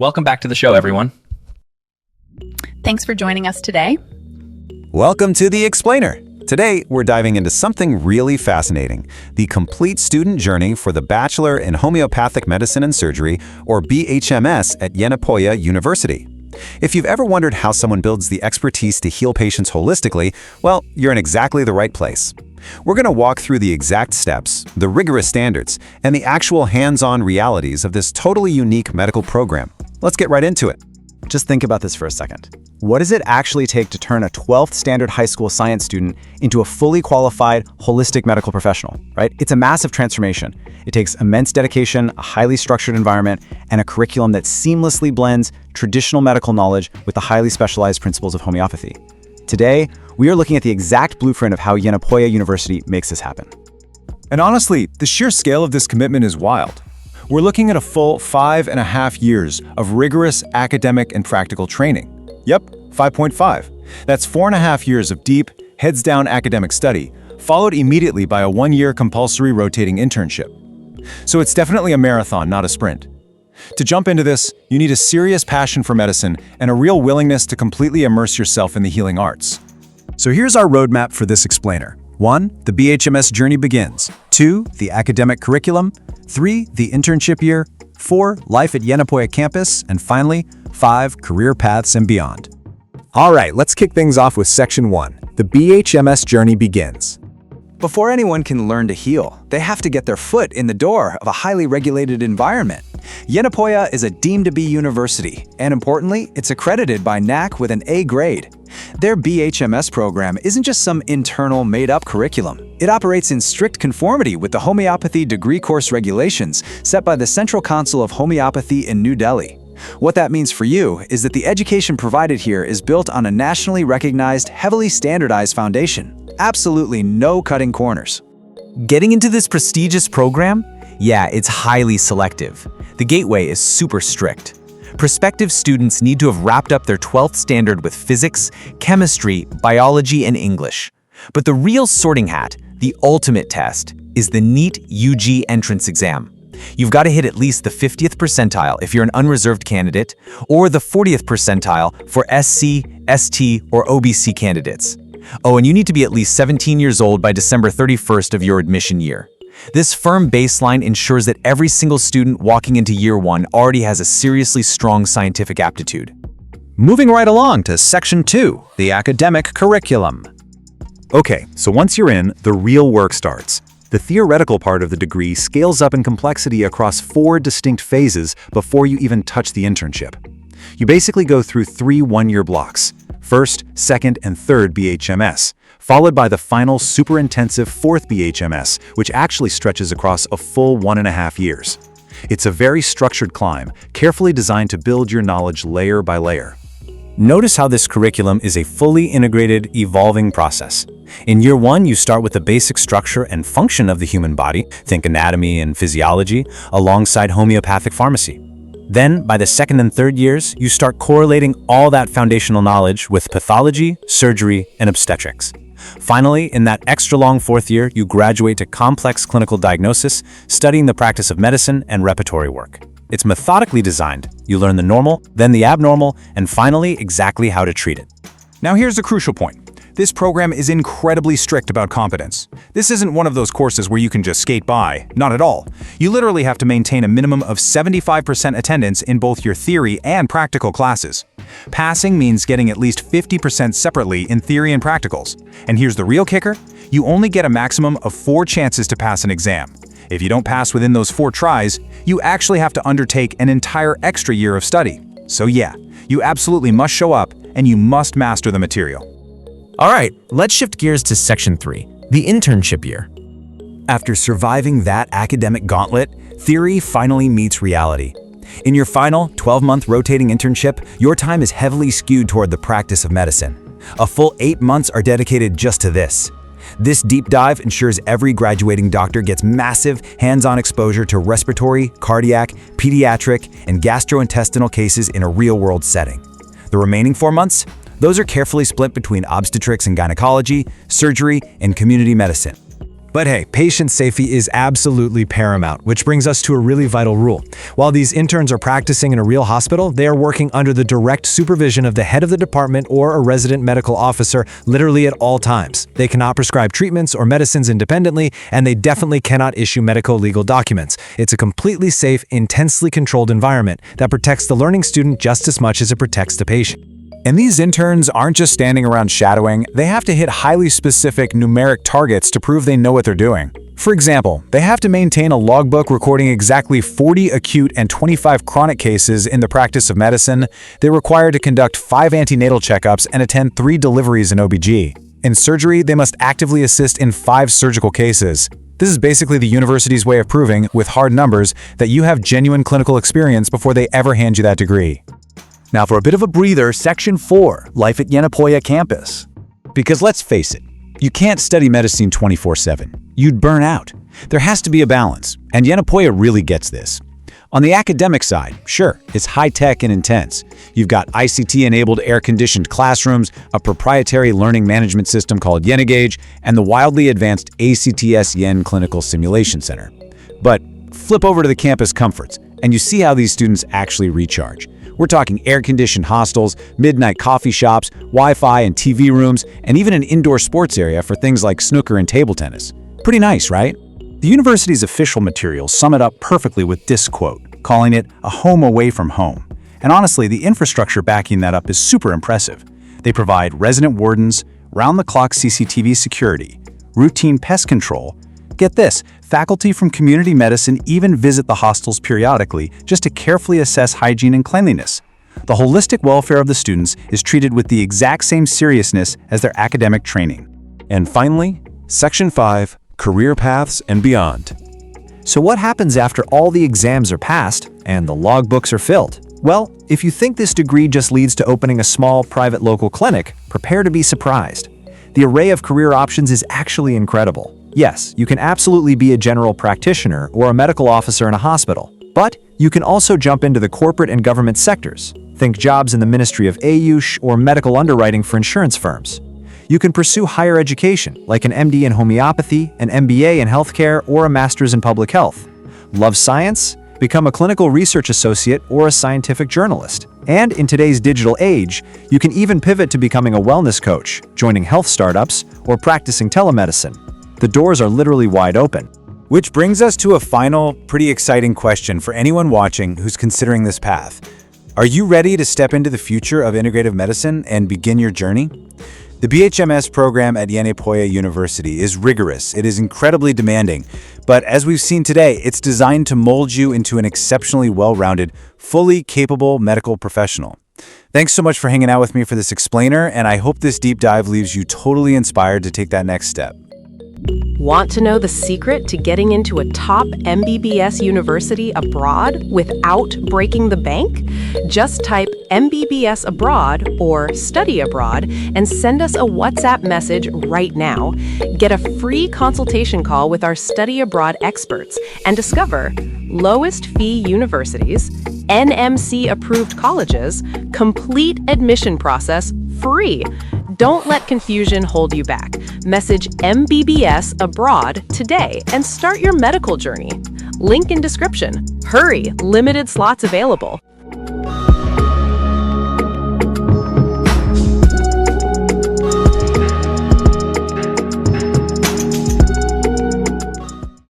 Welcome back to the show, everyone. Thanks for joining us today. Welcome to The Explainer. Today, we're diving into something really fascinating, the complete student journey for the Bachelor in Homeopathic Medicine and Surgery, or BHMS, at Yenepoya University. If you've ever wondered how someone builds the expertise to heal patients holistically, well, you're in exactly the right place. We're going to walk through the exact steps, the rigorous standards, and the actual hands-on realities of this totally unique medical program. Let's get right into it. Just think about this for a second. What does it actually take to turn a 12th standard high school science student into a fully qualified, holistic medical professional, right? It's a massive transformation. It takes immense dedication, a highly structured environment, and a curriculum that seamlessly blends traditional medical knowledge with the highly specialized principles of homeopathy. Today, we are looking at the exact blueprint of how Yenepoya University makes this happen. And honestly, the sheer scale of this commitment is wild. We're looking at a full 5.5 years of rigorous academic and practical training. Yep, 5.5. That's 4.5 years of deep, heads-down academic study, followed immediately by a 1-year compulsory rotating internship. So it's definitely a marathon, not a sprint. To jump into this, you need a serious passion for medicine and a real willingness to completely immerse yourself in the healing arts. So here's our roadmap for this explainer. 1. The BHMS journey begins. 2. The academic curriculum. 3. The internship year. 4. Life at Yenepoya campus. And finally, 5. Career paths and beyond. All right, let's kick things off with Section 1. The BHMS journey begins. Before anyone can learn to heal, they have to get their foot in the door of a highly regulated environment. Yenepoya is a deemed-to-be university, and importantly, it's accredited by NAC with an A grade. Their BHMS program isn't just some internal, made-up curriculum. It operates in strict conformity with the Homeopathy degree course regulations set by the Central Council of Homeopathy in New Delhi. What that means for you is that the education provided here is built on a nationally recognized, heavily standardized foundation. Absolutely no cutting corners. Getting into this prestigious program? Yeah, it's highly selective. The gateway is super strict. Prospective students need to have wrapped up their 12th standard with physics, chemistry, biology, and English. But the real sorting hat, the ultimate test, is the NEET UG entrance exam. You've got to hit at least the 50th percentile if you're an unreserved candidate, or the 40th percentile for SC, ST, or OBC candidates. Oh, and you need to be at least 17 years old by December 31st of your admission year. This firm baseline ensures that every single student walking into year 1 already has a seriously strong scientific aptitude. Moving right along to Section 2, the academic curriculum. Okay, so once you're in, the real work starts. The theoretical part of the degree scales up in complexity across 4 distinct phases before you even touch the internship. You basically go through 3 one-year blocks: first, second, and third BHMS, followed by the final super intensive 4th BHMS, which actually stretches across a full 1.5 years. It's a very structured climb, carefully designed to build your knowledge layer by layer. Notice how this curriculum is a fully integrated, evolving process. In year 1, you start with the basic structure and function of the human body, think anatomy and physiology, alongside homeopathic pharmacy. Then, by the 2nd and 3rd years, you start correlating all that foundational knowledge with pathology, surgery, and obstetrics. Finally, in that extra long 4th year, you graduate to complex clinical diagnosis, studying the practice of medicine and repertory work. It's methodically designed. You learn the normal, then the abnormal, and finally, exactly how to treat it. Now here's the crucial point. This program is incredibly strict about competence. This isn't one of those courses where you can just skate by, not at all. You literally have to maintain a minimum of 75% attendance in both your theory and practical classes. Passing means getting at least 50% separately in theory and practicals. And here's the real kicker: you only get a maximum of 4 chances to pass an exam. If you don't pass within those 4 tries, you actually have to undertake an entire extra year of study. So yeah, you absolutely must show up, and you must master the material. All right, let's shift gears to Section 3, the internship year. After surviving that academic gauntlet, theory finally meets reality. In your final 12-month rotating internship, your time is heavily skewed toward the practice of medicine. A full 8 months are dedicated just to this. This deep dive ensures every graduating doctor gets massive, hands-on exposure to respiratory, cardiac, pediatric, and gastrointestinal cases in a real-world setting. The remaining 4 months? Those are carefully split between obstetrics and gynecology, surgery, and community medicine. But hey, patient safety is absolutely paramount, which brings us to a really vital rule. While these interns are practicing in a real hospital, they are working under the direct supervision of the head of the department or a resident medical officer literally at all times. They cannot prescribe treatments or medicines independently, and they definitely cannot issue medico-legal documents. It's a completely safe, intensely controlled environment that protects the learning student just as much as it protects the patient. And these interns aren't just standing around shadowing, they have to hit highly specific numeric targets to prove they know what they're doing. For example, they have to maintain a logbook recording exactly 40 acute and 25 chronic cases in the practice of medicine. They're required to conduct 5 antenatal checkups and attend 3 deliveries in OBG. In surgery, they must actively assist in 5 surgical cases. This is basically the university's way of proving, with hard numbers, that you have genuine clinical experience before they ever hand you that degree. Now for a bit of a breather, Section 4, Life at Yenepoya campus. Because let's face it, you can't study medicine 24/7. You'd burn out. There has to be a balance, and Yenepoya really gets this. On the academic side, sure, it's high-tech and intense. You've got ICT-enabled air-conditioned classrooms, a proprietary learning management system called Yenegage, and the wildly advanced ACTS Yen Clinical Simulation Center. But flip over to the campus comforts, and you see how these students actually recharge. We're talking air-conditioned hostels, midnight coffee shops, Wi-Fi and TV rooms, and even an indoor sports area for things like snooker and table tennis. Pretty nice, right? The university's official materials sum it up perfectly with this quote, calling it a home away from home. And honestly, the infrastructure backing that up is super impressive. They provide resident wardens, round-the-clock CCTV security, routine pest control. Get this, faculty from community medicine even visit the hostels periodically just to carefully assess hygiene and cleanliness. The holistic welfare of the students is treated with the exact same seriousness as their academic training. And finally, Section 5, Career Paths and Beyond. So what happens after all the exams are passed and the logbooks are filled? Well, if you think this degree just leads to opening a small private local clinic, prepare to be surprised. The array of career options is actually incredible. Yes, you can absolutely be a general practitioner or a medical officer in a hospital, but you can also jump into the corporate and government sectors. Think jobs in the Ministry of AYUSH or medical underwriting for insurance firms. You can pursue higher education, like an MD in homeopathy, an MBA in healthcare, or a master's in public health. Love science? Become a clinical research associate or a scientific journalist. And in today's digital age, you can even pivot to becoming a wellness coach, joining health startups, or practicing telemedicine. The doors are literally wide open. Which brings us to a final, pretty exciting question for anyone watching who's considering this path. Are you ready to step into the future of integrative medicine and begin your journey? The BHMS program at Yenepoya University is rigorous, it is incredibly demanding, but as we've seen today, it's designed to mold you into an exceptionally well-rounded, fully capable medical professional. Thanks so much for hanging out with me for this explainer, and I hope this deep dive leaves you totally inspired to take that next step. Want to know the secret to getting into a top MBBS university abroad without breaking the bank? Just type MBBS abroad or study abroad and send us a WhatsApp message right now. Get a free consultation call with our study abroad experts and discover lowest fee universities, NMC-approved colleges, complete admission process free. Don't let confusion hold you back. Message MBBS abroad today and start your medical journey. Link in description. Hurry, limited slots available.